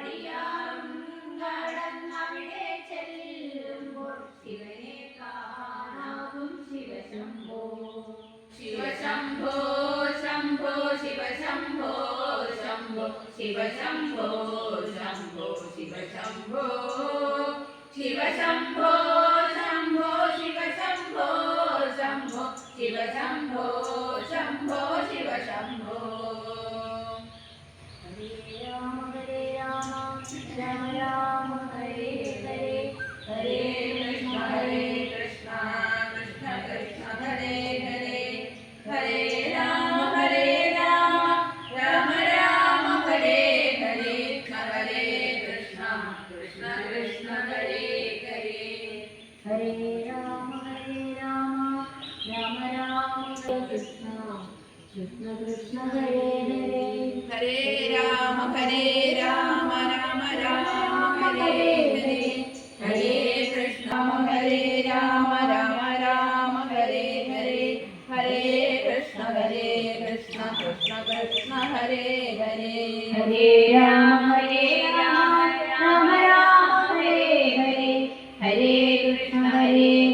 പടിയാറും കടന്നവിടെ ചെല്ലുമ്പോൾ ശിവനെ കാണാകും ശിവശംഭോ ശിവശംഭോ ശംഭോ ശിവശംഭോ ശംഭോ ശിവശംഭോ ശംഭോ ശിവശംഭോ ശിവശംഭോ ശംഭോ ശിവശംഭോ ശംഭോ ശിവശംഭോ ശംഭോ ശിവശംഭോ. ഹരേ രാമ രാമ രാമ ഹരേ ഹരേ ഹരേ കൃഷ്ണ കൃഷ്ണ കൃഷ്ണ ഹരേ ഹരേ ഹരേ രാമ രാമ രാമ ഹരേ ഹരേ ഹരേ കൃഷ്ണ കൃഷ്ണ കൃഷ്ണ ഹരേ ഹരേ ഹരേ രാമ രാമ രാമ കൃഷ്ണ കൃഷ്ണ കൃഷ്ണ ഹരേ ഹരേ ഹരേ രാമ രാമ രാമ ഹരേ ഹരേ ഹരേ കൃഷ്ണ രാമ രാമ ഹരേ ഹരേ ഹരേ കൃഷ്ണ കൃഷ്ണ കൃഷ്ണ ഹരേ ഹരേ ഹരേ രാമ രാമ രാമ ഹരേ ഹരേ ഹരേ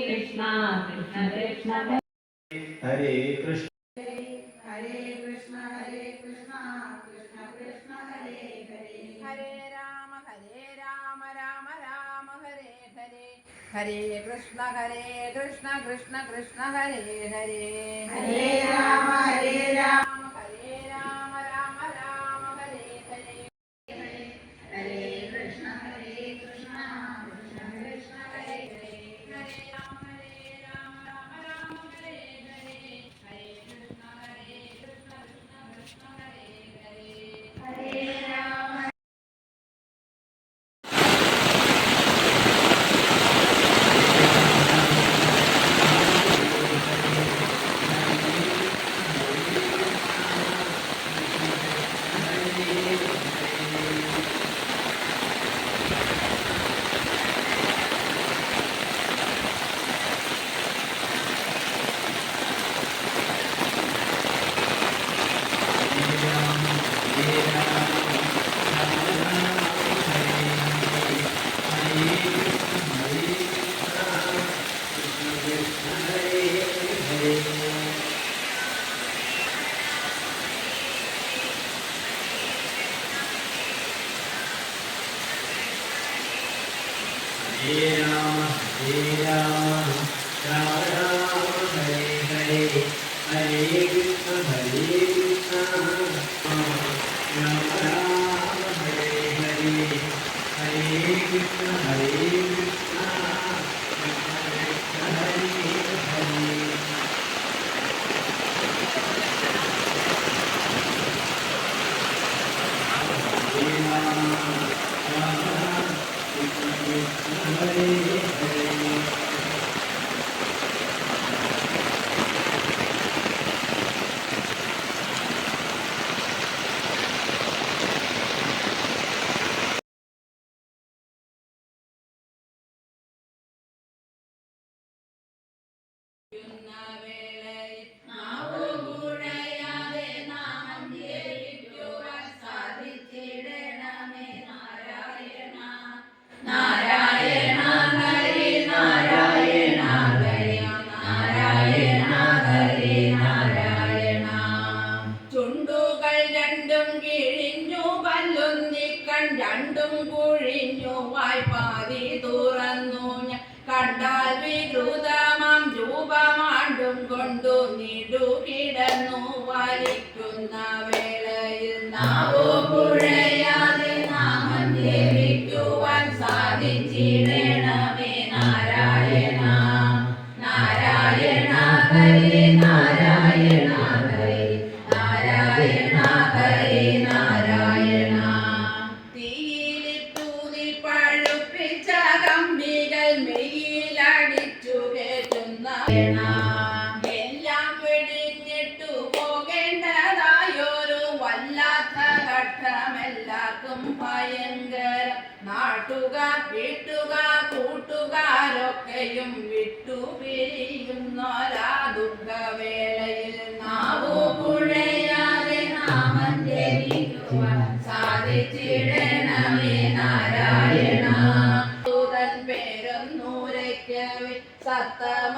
കൃഷ്ണ കൃഷ്ണ കൃഷ്ണ ഹരേ കൃഷ്ണ ഹരേ കൃഷ്ണ കൃഷ്ണ കൃഷ്ണ ഹരേ ഹരേ ഹരേ രാമ രാമ രാമ ഹരേ ഹരേ ഹരേ കൃഷ്ണ കൃഷ്ണ കൃഷ്ണ ഹരേ ഹരേ ഹരേ രാമ രാമ രാമ ഹരേ ഹരേ ഹരേ കൃഷ്ണ കൃഷ്ണ കൃഷ്ണ ഹരേ ഹരേ ഹരേ രാമ രാമ ഹരേ ഹരേ ഹരേ കൃഷ്ണ കൃഷ്ണ കൃഷ്ണ ഹരേ ഹരേ ഹരേ രാമ ഹരേ രാമ രാമ രാമ ഹരേ ഹരേ ഹരേ കൃഷ്ണ രാമ രാമ ഹരേ ഹരേ ഹരേ കൃഷ്ണ കൃഷ്ണ ഹരേ ഹരേ രണ്ടും കുഴിഞ്ഞു വായ്പാതി തുറന്നു കണ്ടാൽ വികൃതമാം രൂപമാണ്ടും കൊണ്ടു നീടുകിടന്നു വലിക്കുന്ന വേളയിൽ നാവോ പുഴയാതെ നാമം ജപിക്കുവാൻ സാധിച്ചിടണമേ നാരായണ നാരായണ ഹരി നാരായണ ഹരി നാരായണ ഹരി നാരായണ എല്ലാം വെടിഞ്ഞിട്ടു പോകേണ്ടതായൊരു വല്ലാത്ത ഘട്ടമെല്ലാവർക്കും ഭയങ്കരം നാട്ടുകാർ വീട്ടുകാർ കൂട്ടുകാരൊക്കെയും വിട്ടുപിരിയുന്നൊരാ ദുഃഖവേളയിൽ നാവു പുഴയാതെ നാമം ജപിക്കുവാൻ സാധിച്ചിടണമേ നാരായണ. ദൂതൻ പേരും നൂരയ്ക്കവേ സത്തമ